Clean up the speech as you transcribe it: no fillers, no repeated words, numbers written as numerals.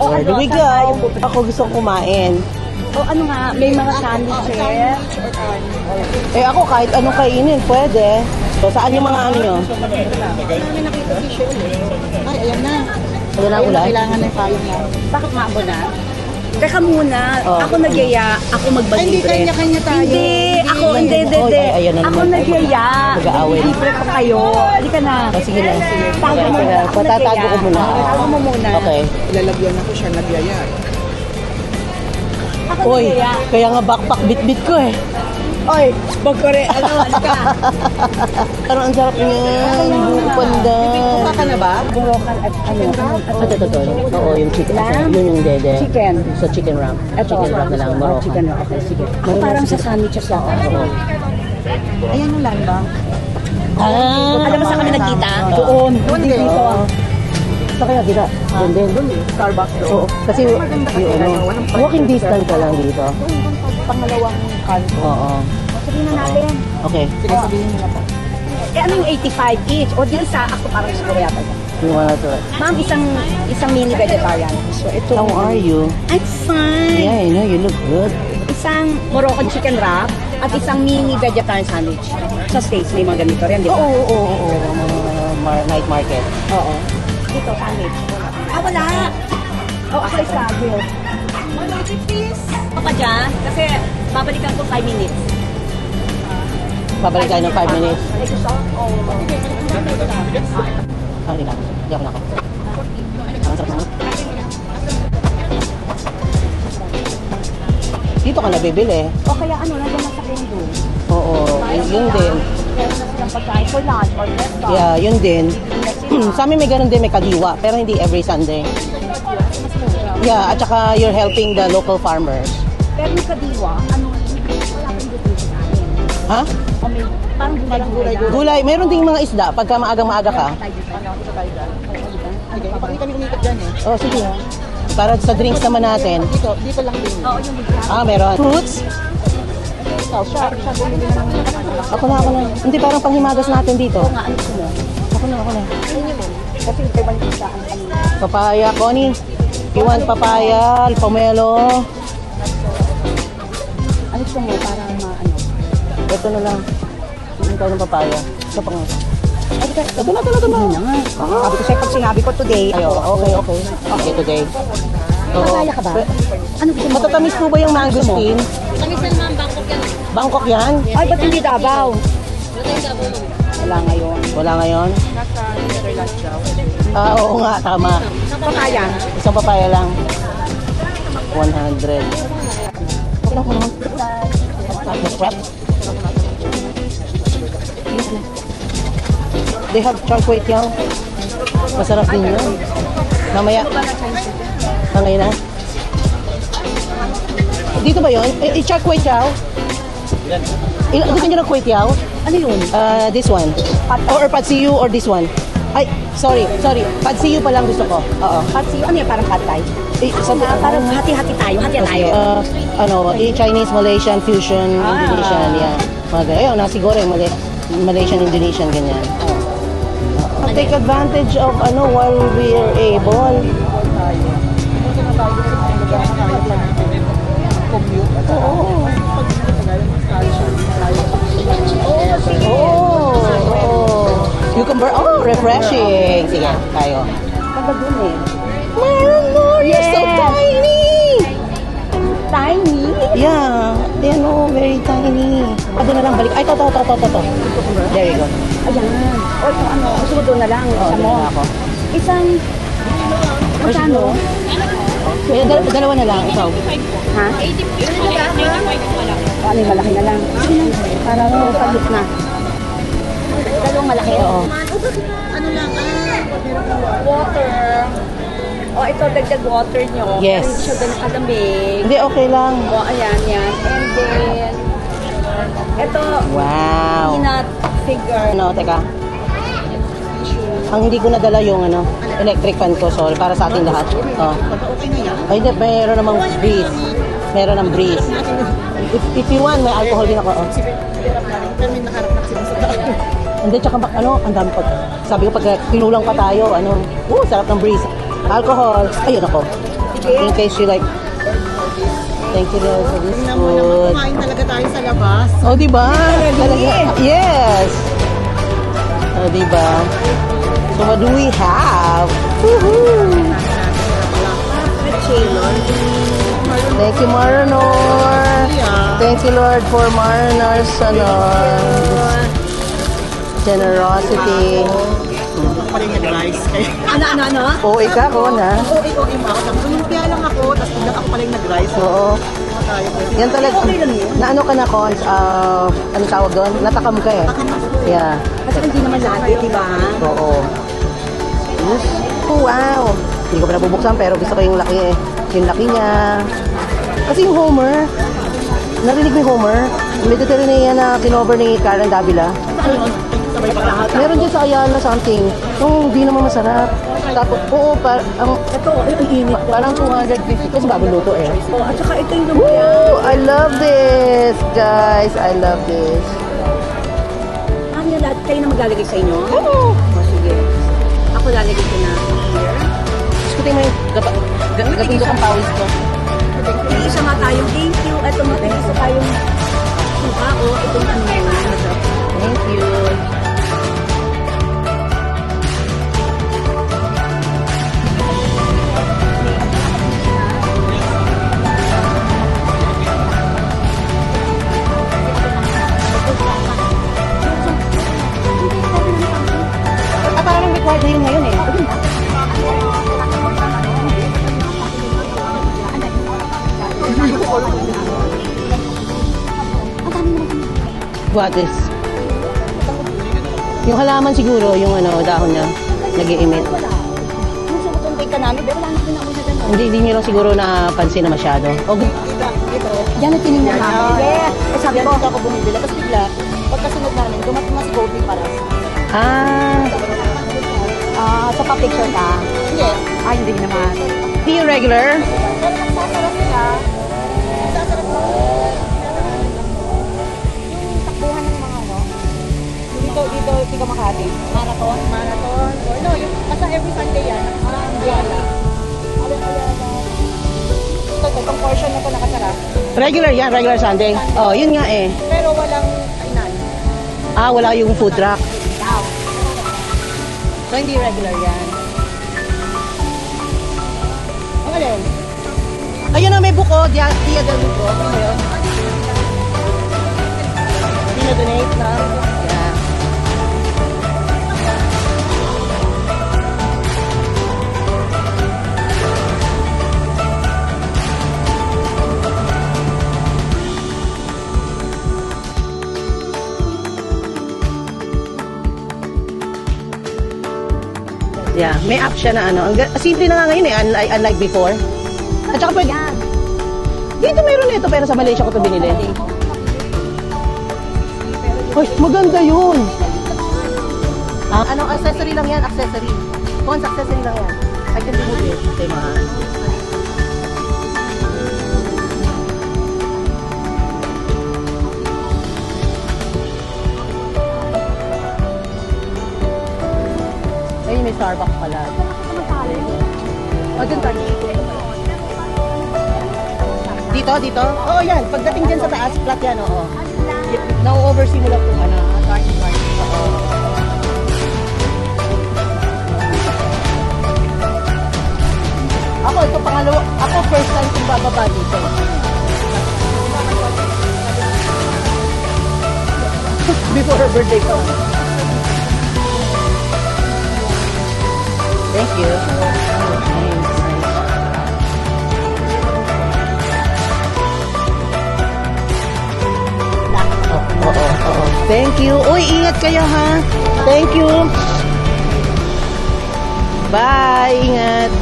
Where do we go? Ako gusto kumain. Ano nga, may mga sandwiches. Eh ako kahit anong kainin, pwede. So saan yung mga ano nyo? May nakita t-shirt. Ay, ayan na. Wala na Ayun na, ulan? kailangan na yung payong na. Bakit maabo na? Teka muna, Oh. ako nagyaya, ako Ay, magbalibre. hindi kanya-kanya tayo. Hindi, ako, hindi. Oy, ay, ayan na Ako naman. nagyaya. Mag-aaway. Libre ko kayo. Halika na. Oh, sige na, sige. Tago mo muna. Ako Patatago nagyaya. ko muna. Tago mo muna. Okay. Ilalagyan ako siya, nagyaya. Ako Uy, nagyaya. kaya nga backpack bit-bit ko eh. Oy, bagkore, halika. Pero ang sarap niyan, buko pandan. Kuha ka na ba? Borokan at ano. Ito. Oo, yung chicken. Lamb? Yun yung dede. Chicken. So chicken wrap. Chicken wrap na lang, Moroccan. Chicken wrap. Okay, sige. Parang sa sandwiches lang. Oo. Ayan yung land ba? Alam mo saan kami nagkita? Doon. Hindi Dito. Sa kaya kita? Doon din. Starbucks doon. Oo, kasi yung walking distance ka lang dito. Pangalawang kanto. Oo. Sabihin na natin. Okay. Sige, sabihin mo na po. Eh, ano yung 85 each? O di isa, ako parang siguro yata. You wanna try? Ma'am, isang mini vegetarian. So, ito. How are you? I'm fine. Yeah, I know you look good. Isang Moroccan chicken wrap at isang mini vegetarian sandwich. Sa States, may mga ganito rin, di ba? Oo. Night market. Oo. Dito, sandwich. Wala. Oh, ako isa, grill. Please. Ako dyan, kasi babalikan ko 5 minutes. Babalik tayo ng 5 minutes. Ay, gusto ko. Hindi na. Hindi ako nako. Ang sarap naman. Dito ka nabibili. O kaya ano, nandiyan na sa window. Oo, yun din. Meron na silang pagkain for lunch or breakfast. Yeah, yun din. Sa amin may ganun din, may kadiwa. Pero hindi every Sunday. Yeah, at saka you're helping the local farmers. Pero yung kadiwa, ano, wala kang dito sa amin. Ha? O may, parang gulay. Gulay, meron ding mga isda pagka maaga-maaga ka. Sige, hindi kami umikot dyan eh. Oh, sige. Para sa drinks naman natin. Dito lang din. Oo, yung bigla. Meron. Fruits? Siya bumili na ng Ako na. Hindi, parang panghimagas natin dito. Oo nga, ano gusto mo? Ako na. kasi ito yung sa akin. Papaya, Connie. You want papaya, pomelo. Ano gusto mo para ano? Ito na lang. Hindi tayo ng papaya. Ito pa nga. Ay, Ito na. na nga. Sabi ko sa'yo, pag sinabi ko today, Ayo, okay. Okay, today. Oo. Papaya ka ba? Ano gusto mo? Matatamis po ba yung mangosteen? Kamisan ma'am, Bangkok yan. Bangkok yan? Ay, ba't hindi Davao? Wala ngayon. Wala ngayon? Nasa Netherlands daw. Oo nga, tama. Papaya. Isang papaya lang. 100. They have char kway teow. Masarap din yun. Mamaya. Ngayon na. Dito ba yun? Char kway teow? Gusto nyo ng kway teow? Ano yun? This one. Or patsiyu or this one. Ay, sorry. Patsiyu pa lang gusto ko. Oo. Patsi, ano yan? Parang patay? Parang hati-hati tayo. Hati tayo. Chinese, Malaysian, fusion, Indonesian, yan. Mga ganyan. Ayun, nasi goreng, Malaysian, Indonesian, ganyan. Take advantage of while we are able. Cucumber, refreshing. Sige, tayo. Pagdagun eh. Meron more, you're so Yes. tiny! Tiny? Yeah, very tiny. Doon na lang, balik. Ay, to. There you go. Ayan. O, ito ano, gusto ko doon na lang. Isa doon mo. na ako. Isang, magkano? Dalawa na lang, ikaw. Ha? 85 po lang. O, ano yung malaki na lang? Sige na. Para pag-look na. Dalawang malaki. Oo. Ano lang, Water. O, ito, dagdag water nyo. Yes. Pero hindi siya ganun kalamig. Hindi, okay lang. O, ayan, yan. And then, ito, Wow. peanut figure. Teka. Ang hindi ko nadala yung electric fan ko, sorry, para sa ating lahat. Oh. okay na yan. Ay, hindi, mayroon namang breeze. Meron ng breeze. If you want, may alcohol din ako. Oh. Pero may nakarap sila sa daan. Hindi, tsaka ang dami pag, sabi ko pag tinulang pa tayo, sarap ng breeze. Alcohol, ayun ako. In case you like. Thank you Lord for this Tingnan mo naman, food. kumain talaga tayo sa labas. Oh, diba? Talaga. Yes. Oh, diba? So, what do we have? Woohoo! Thank you, Marinor. Thank you, Lord, for Marinor's generosity. Ako pala yung nag-rice. Ano? Oo, ikaw ko na. Oo, mo ako. Lumpia lang ako, tapos biglang ako pala yung nag-rice. Oo. Tayo. Yan talaga. Naano ka na, Cons? Ano tawag doon? Natakam ka eh. Yeah. Kasi hindi naman lagi, di ba? Oo. Yes. Oh, wow. Hindi ko pa nabubuksan pero gusto ko yung laki eh. Yung laki niya. Kasi yung Homer, narinig mo yung Homer? Mediterranean na kinover ni Karen Davila. Sabay pa lahat. Meron dyan sa Ayala something. Yung hindi naman masarap. Tapos, oo, Ito, ang init. parang 250 kasi bagong luto eh. Oh, at saka ito yung lumpia. Woo! I love this, guys. I love this. Ano yung lahat? Kayo na maglalagay sa inyo? Oo. O, sige. Ako lalagay ko na here. Gusto mo yung gapindok ang pawis ko. May isa nga tayong thank you. Ito nga, may isa tayong suka o itong ano. Thank you. Parang required na yun ngayon eh. What is? Yung halaman siguro, yung dahon niya, nag-i-emit. Yung sumutuntay ka namin, pero wala na pinakita na dyan. Hindi niyo lang siguro napansin na masyado. Okay. Yan ang tinignan namin. Yes. Eh, sabi Yan ko, dito ako bumibili. Tapos bigla, pagkasunod namin, dumating na si Goldie para. sa pa-picture ka. Hindi. Ay, hindi naman. Hindi yung regular. Pero nagsasarap sila. Nagsasarap mo. Yung takbuhan ng mga ano. Dito Makati. Marathon. No, yung basta every Sunday yan. Ayala. Itong portion na to nakasara. Regular yan, regular Sunday. Oh, yun nga eh. Pero walang kainan. Wala yung food truck. Wow. So, hindi regular yan. Ang alin? Ayun na, may buko. Dia del buko. Ano mo yun? Dinodonate na. Yeah. Yeah, may app siya na simple na nga ngayon eh, unlike before. At saka pwede, dito meron nito pero sa Malaysia ko ito binili. Hoy, maganda yun. Anong accessory lang yan? Accessory. Cons accessory lang yan. I can remove it. Okay, mahal. Ay, may Starbucks pala. Dyan tayo. Dito? Oo, yan. Pagdating dyan sa taas, flat yan, oo. Na-oversee mo lang kung garden. Oo. Ako, ito pangalawa. Ako, first time kong bababa dito. Before her birthday ko. Thank you. Oo. Thank you. Uy, ingat kayo ha. Thank you. Bye. Ingat.